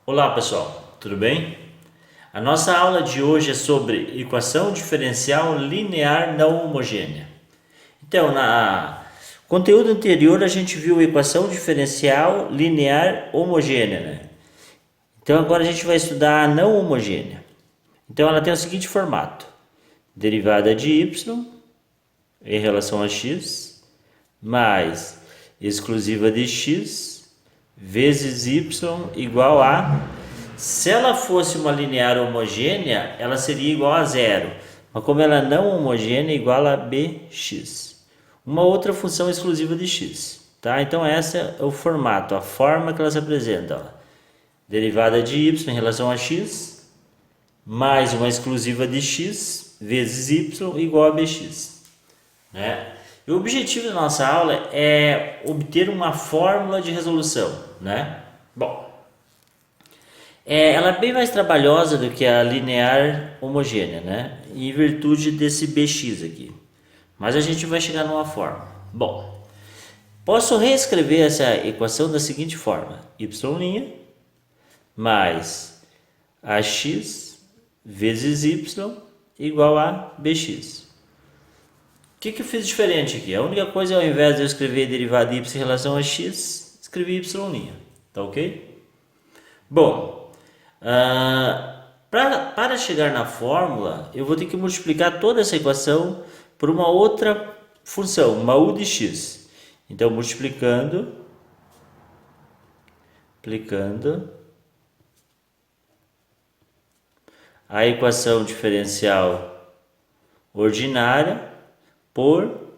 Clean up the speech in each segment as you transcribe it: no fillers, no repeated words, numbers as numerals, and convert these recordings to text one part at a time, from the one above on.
Olá pessoal, tudo bem? A nossa aula de hoje é sobre equação diferencial linear não homogênea. Então, no conteúdo anterior a gente viu equação diferencial linear homogênea, né? Então agora a gente vai estudar a não homogênea. Então ela tem o seguinte formato: derivada de y em relação a x mais exclusiva de x vezes y igual a... Se ela fosse uma linear homogênea, ela seria igual a zero. Mas como ela é não homogênea, é igual a bx. Uma outra função exclusiva de x. Tá? Então esse é o formato, a forma que ela se apresenta. Ó. Derivada de y em relação a x, mais uma exclusiva de x, vezes y, igual a bx. Né? E o objetivo da nossa aula é obter uma fórmula de resolução. Né? Bom, ela é bem mais trabalhosa do que a linear homogênea, né? Em virtude desse bx aqui. Mas a gente vai chegar numa forma. Bom, posso reescrever essa equação da seguinte forma: y' mais ax vezes y igual a bx. O que eu fiz diferente aqui? A única coisa é, ao invés de eu escrever derivada de y em relação a x, escrevi y'. Tá ok? Bom, para chegar na fórmula, eu vou ter que multiplicar toda essa equação por uma outra função, uma u de x. Então, aplicando a equação diferencial ordinária por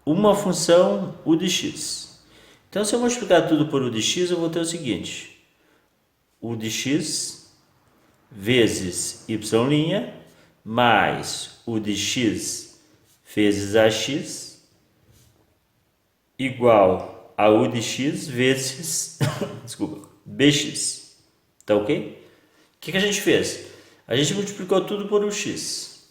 uma função u de x. Então, se eu multiplicar tudo por u de x, eu vou ter o seguinte: u de x vezes y' mais u de x vezes ax igual a u de x vezes desculpa, bx. Tá ok? O que a gente fez? A gente multiplicou tudo por x.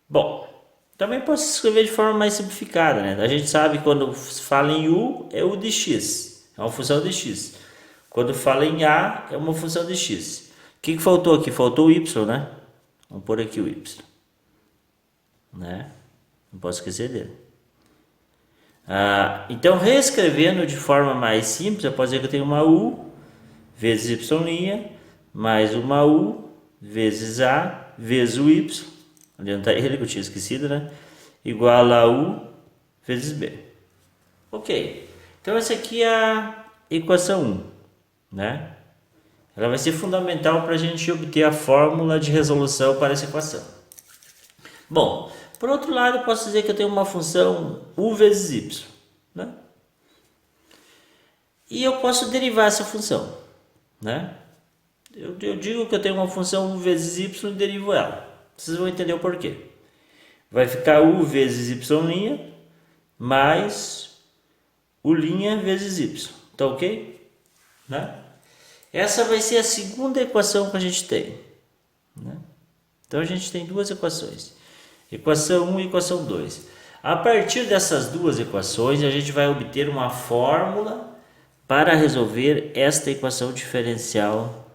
Bom, também posso escrever de forma mais simplificada, né? A gente sabe que quando fala em u, é u de x, é uma função de x. Quando fala em a, é uma função de x. O que faltou aqui? Faltou o y, né? Vamos pôr aqui o y. Né? Não posso esquecer dele. Então, reescrevendo de forma mais simples, eu posso dizer que eu tenho uma u vezes y' mais uma u vezes a vezes o y. Adianta ele que eu tinha esquecido, né? Igual a u vezes b. Ok. Então, essa aqui é a equação 1. Né? Ela vai ser fundamental para a gente obter a fórmula de resolução para essa equação. Bom, por outro lado, eu posso dizer que eu tenho uma função u vezes y. Né? E eu posso derivar essa função. Né? Eu digo que eu tenho uma função u vezes y e derivo ela. Vocês vão entender o porquê. Vai ficar u vezes y' mais u' vezes y. Tá ok? Né? Essa vai ser a segunda equação que a gente tem. Né? Então a gente tem duas equações. Equação 1 e equação 2. A partir dessas duas equações, a gente vai obter uma fórmula para resolver esta equação diferencial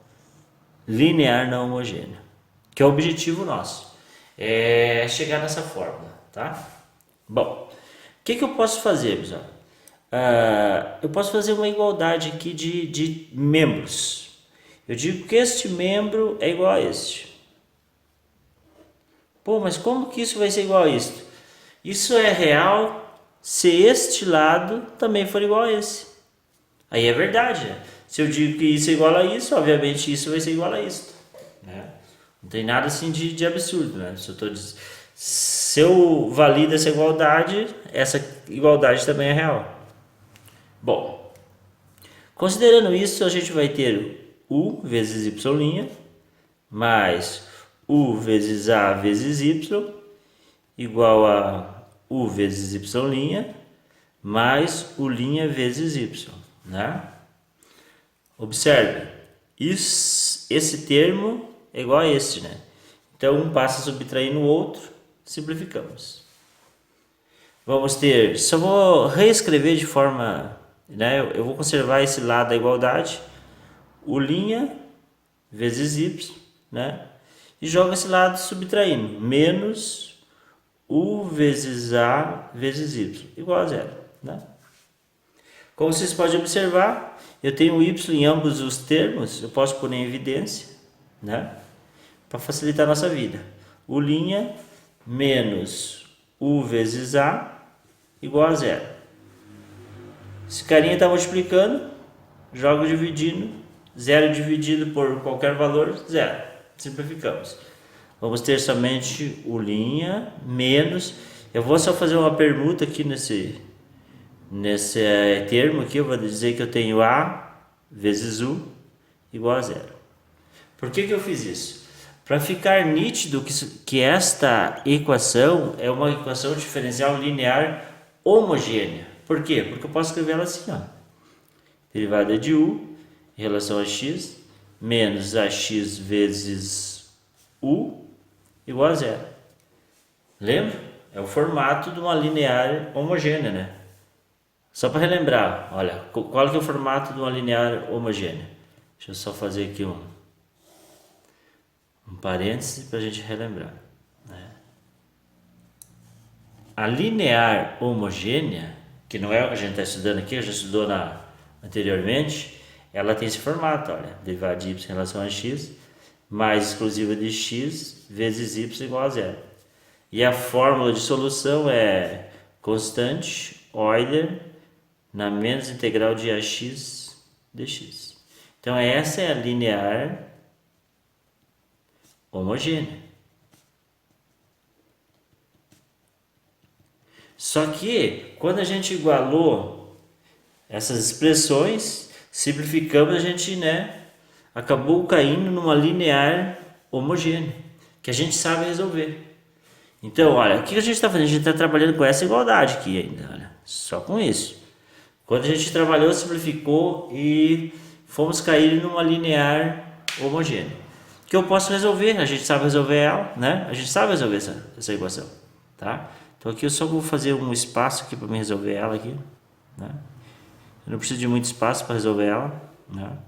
linear não homogênea. Que é o objetivo nosso. É chegar nessa fórmula. Tá? Bom, o que eu posso fazer, pessoal? Eu posso fazer uma igualdade aqui de membros. Eu digo que este membro é igual a este. Pô, mas como que isso vai ser igual a isto? Isso é real se este lado também for igual a esse. Aí é verdade, né? Se eu digo que isso é igual a isso, obviamente isso vai ser igual a isto. Né? Não tem nada assim de absurdo, né? Se eu valido essa igualdade também é real. Bom, considerando isso, a gente vai ter u vezes y' mais u vezes a vezes y igual a u vezes y' mais u' vezes y. Né? Observe, esse termo é igual a este, né? Então, um passa a subtrair no outro, simplificamos. Vamos ter, só vou reescrever de forma, né? Eu vou conservar esse lado da igualdade. U' vezes y, né? E jogo esse lado subtraindo, menos u vezes a vezes y, igual a zero, né? Como vocês podem observar, eu tenho y em ambos os termos, eu posso pôr em evidência, né? Para facilitar a nossa vida. U' menos u vezes a igual a zero. Esse carinha está multiplicando, jogo dividindo, zero dividido por qualquer valor, zero. Simplificamos. Vamos ter somente U' menos, eu vou só fazer uma permuta aqui nesse termo aqui, eu vou dizer que eu tenho A vezes U igual a zero. Por que eu fiz isso? Para ficar nítido que esta equação é uma equação diferencial linear homogênea. Por quê? Porque eu posso escrever ela assim, ó. Derivada de U em relação a x menos ax vezes U igual a zero. Lembra? É o formato de uma linear homogênea, né? Só para relembrar, olha, qual que é o formato de uma linear homogênea? Deixa eu só fazer aqui um parêntese para a gente relembrar, né? A linear homogênea, que não é o que a gente está estudando aqui, a gente estudou anteriormente, ela tem esse formato, olha, derivada de y em relação a x, mais exclusiva de x vezes y igual a zero. E a fórmula de solução é constante Euler na menos integral de ax dx. Então essa é a linear homogênea. Só que quando a gente igualou essas expressões, simplificamos, a gente, né, acabou caindo numa linear homogênea, que a gente sabe resolver. Então, olha, o que a gente está fazendo? A gente está trabalhando com essa igualdade aqui ainda, olha, só com isso. Quando a gente trabalhou, simplificou e fomos cair numa linear homogênea. Que eu posso resolver, a gente sabe resolver ela, né? A gente sabe resolver essa equação, tá? Então aqui eu só vou fazer um espaço aqui para me resolver ela aqui, né? Eu não preciso de muito espaço para resolver ela, né?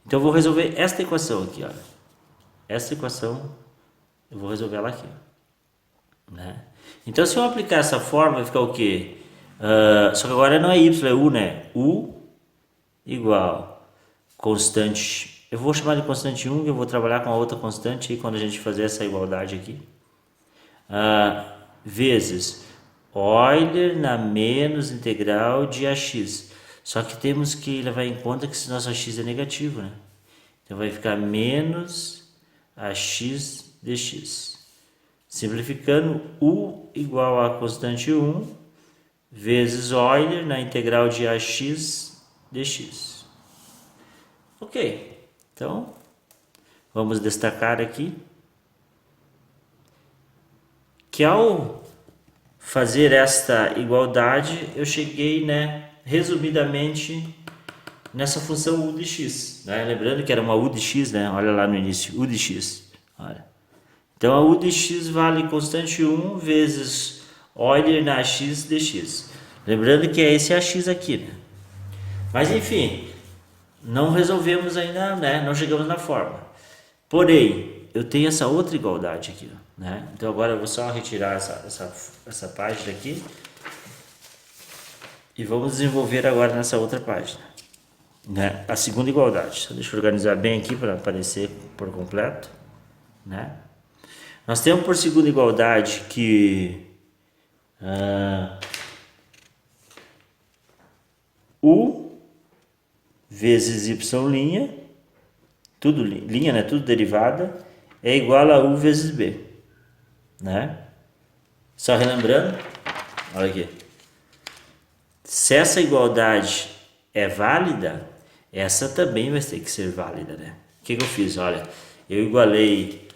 Então eu vou resolver esta equação aqui, olha. Esta equação eu vou resolver ela aqui, né? Então se eu aplicar essa fórmula vai ficar o quê? Só que agora não é y, é u, né? U igual constante. Eu vou chamar de constante 1, que eu vou trabalhar com a outra constante aí quando a gente fazer essa igualdade aqui. Vezes Euler na menos integral de ax. Só que temos que levar em conta que esse nosso ax é negativo, né? Então vai ficar menos ax dx. Simplificando, u igual a constante 1 vezes Euler na integral de ax dx. Ok. Então, vamos destacar aqui que ao fazer esta igualdade, eu cheguei, né, resumidamente, nessa função u de x, né? Lembrando que era uma u de x, né? Olha lá no início, u de x. Olha. Então, a u de x vale constante 1 vezes Euler na x dx. Lembrando que é esse ax aqui, né? Mas, enfim, não resolvemos ainda, né? Não chegamos na fórmula. Porém, eu tenho essa outra igualdade aqui, né? Então agora eu vou só retirar essa página aqui e vamos desenvolver agora nessa outra página, né? A segunda igualdade. Só deixa eu organizar bem aqui para aparecer por completo, né? Nós temos por segunda igualdade que u vezes y', tudo linha, né? Tudo derivada, é igual a u vezes b, né? Só relembrando, olha aqui. Se essa igualdade é válida, essa também vai ter que ser válida, né? O que eu fiz? Olha, eu igualei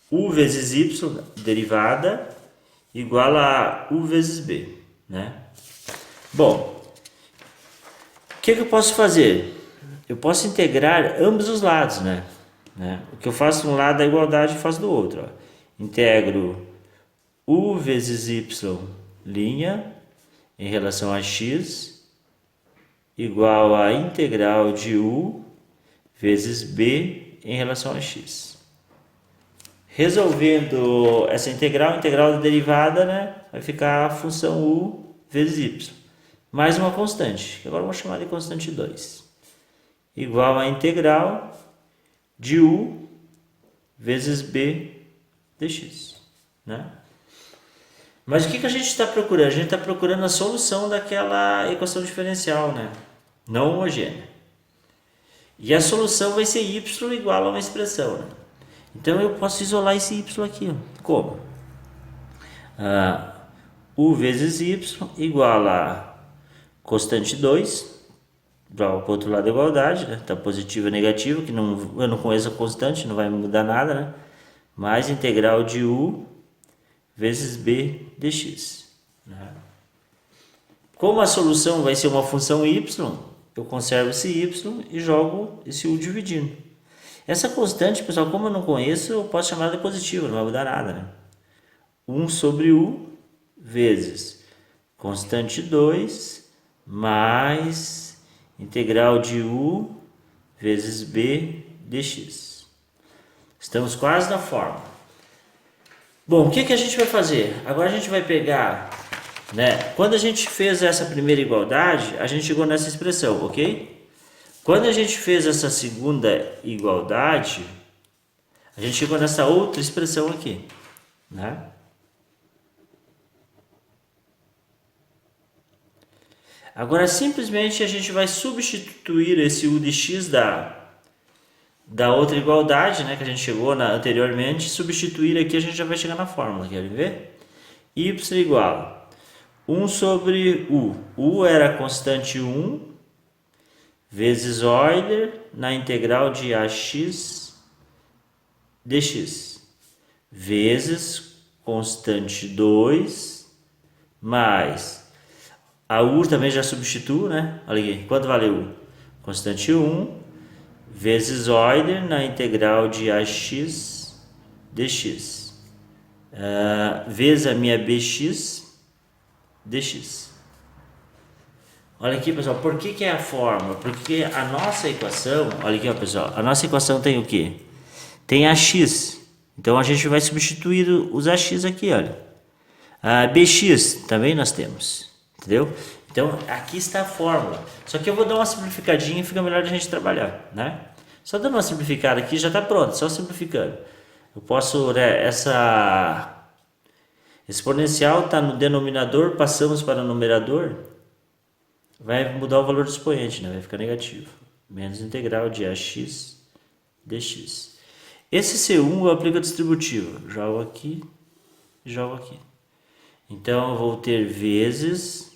u vezes y, derivada, igual a u vezes b, né? Bom, o que eu posso fazer? Eu posso integrar ambos os lados, né? O que eu faço de um lado da igualdade, eu faço do outro. Ó. Integro u vezes y' em relação a x igual a integral de u vezes b em relação a x. Resolvendo essa integral, a integral da derivada, né, vai ficar a função u vezes y, mais uma constante, que agora eu vou chamar de constante 2, igual a integral de u vezes b dx, né? Mas o que a gente está procurando? A gente está procurando a solução daquela equação diferencial, né, não homogênea. E a solução vai ser y igual a uma expressão, né? Então eu posso isolar esse y aqui, ó. Como? U vezes y igual a constante 2, para o outro lado da igualdade, né? Tá positivo e negativo, que não, eu não conheço a constante, não vai mudar nada, né? Mais integral de u vezes b dx, né? Como a solução vai ser uma função y, eu conservo esse y e jogo esse u dividindo. Essa constante, pessoal, como eu não conheço, eu posso chamar de positiva, não vai mudar nada, né? 1 sobre u vezes constante 2 mais integral de u vezes b dx. Estamos quase na fórmula. Bom, o que a gente vai fazer? Agora a gente vai pegar, né? Quando a gente fez essa primeira igualdade, a gente chegou nessa expressão, ok? Quando a gente fez essa segunda igualdade, a gente chegou nessa outra expressão aqui, né? Agora, simplesmente, a gente vai substituir esse u de x da outra igualdade, né, que a gente chegou anteriormente, substituir aqui, a gente já vai chegar na fórmula, querem ver? Y igual a 1 sobre u. U era a constante 1, vezes Euler na integral de ax dx, vezes constante 2, mais a u também já substituo, né? Olha aqui, quanto vale u? Constante 1, vezes Euler na integral de ax dx, vezes a minha bx dx. Olha aqui, pessoal, por que é a fórmula? Porque a nossa equação, olha aqui, ó, pessoal, a nossa equação tem o quê? Tem ax, então a gente vai substituir os ax aqui, olha. A bx também nós temos, entendeu? Então aqui está a fórmula, só que eu vou dar uma simplificadinha e fica melhor a gente trabalhar, né? Só dando uma simplificada aqui já está pronto, só simplificando. Eu posso, né, essa exponencial está no denominador, passamos para o numerador, vai mudar o valor do expoente, né? Vai ficar negativo. Menos integral de ax dx. Esse C1 eu aplico a distributiva. Jogo aqui, jogo aqui. Então eu vou ter vezes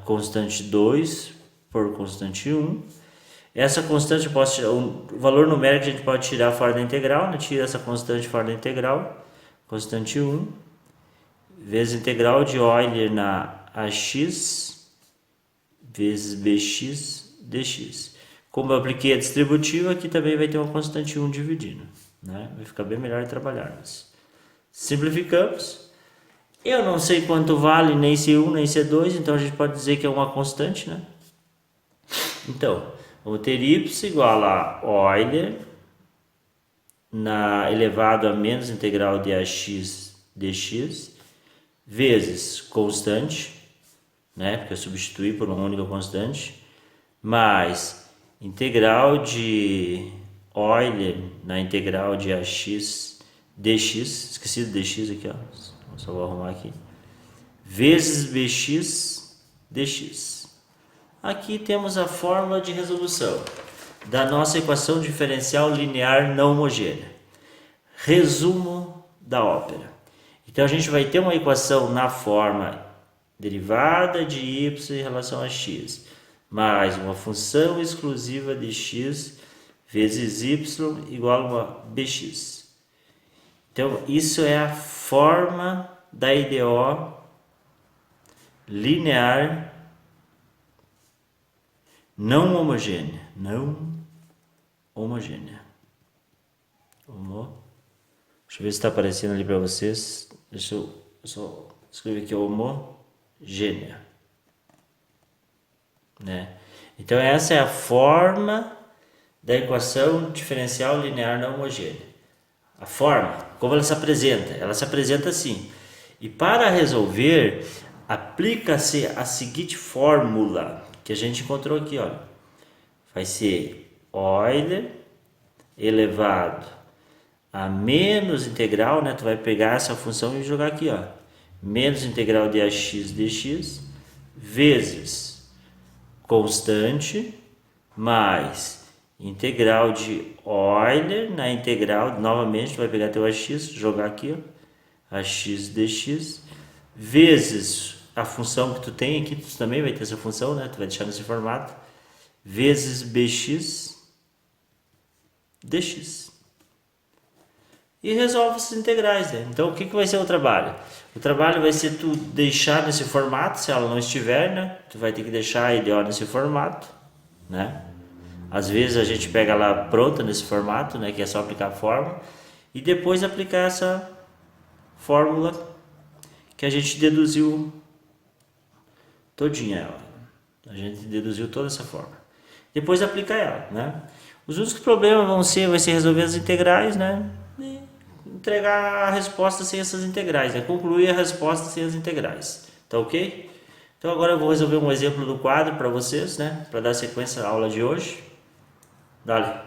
constante 2 por constante 1. Essa constante eu posso tirar, o valor numérico a gente pode tirar fora da integral, né? Tira essa constante fora da integral. Constante 1 vezes integral de Euler na ax vezes bx dx. Como eu apliquei a distributiva, aqui também vai ter uma constante 1 dividindo, né? Vai ficar bem melhor trabalharmos. Simplificamos. Eu não sei quanto vale nem C1 nem C2, então a gente pode dizer que é uma constante, né? Então, vamos ter y igual a Euler elevado a menos integral de ax dx vezes constante, né, porque eu substituí por uma única constante, mais integral de Euler na integral de ax dx, esqueci do dx aqui, ó, só vou arrumar aqui, vezes bx dx. Aqui temos a fórmula de resolução da nossa equação diferencial linear não homogênea. Resumo da ópera. Então a gente vai ter uma equação na forma derivada de y em relação a x, mais uma função exclusiva de x vezes y igual a uma bx. Então isso é a forma da IDO linear não homogênea. Não homogênea. Deixa eu ver se está aparecendo ali para vocês. Deixa eu só escrever aqui homogênea, né? Então essa é a forma da equação diferencial linear não homogênea. A forma, como ela se apresenta? Ela se apresenta assim. E para resolver, aplica-se a seguinte fórmula que a gente encontrou aqui, ó. Vai ser Euler elevado a menos integral, né? Tu vai pegar essa função e jogar aqui, ó. Menos integral de ax dx vezes constante mais integral de Euler na integral, novamente tu vai pegar teu ax, jogar aqui, ó, ax dx vezes a função que tu tem aqui, tu também vai ter essa função, né? Tu vai deixar nesse formato, vezes bx dx. E resolve essas integrais, né? Então, o que vai ser o trabalho? O trabalho vai ser tu deixar nesse formato, se ela não estiver, né? Tu vai ter que deixar ele, ó, nesse formato, né? Às vezes a gente pega lá pronta nesse formato, né? Que é só aplicar a fórmula. E depois aplicar essa fórmula que a gente deduziu todinha ela. A gente deduziu toda essa fórmula. Depois aplica ela, né? Os únicos problemas vai ser resolver as integrais, né? E entregar a resposta sem essas integrais, né? Concluir a resposta sem as integrais. Tá ok? Então agora eu vou resolver um exemplo do quadro para vocês, né? Para dar sequência à aula de hoje. Dale.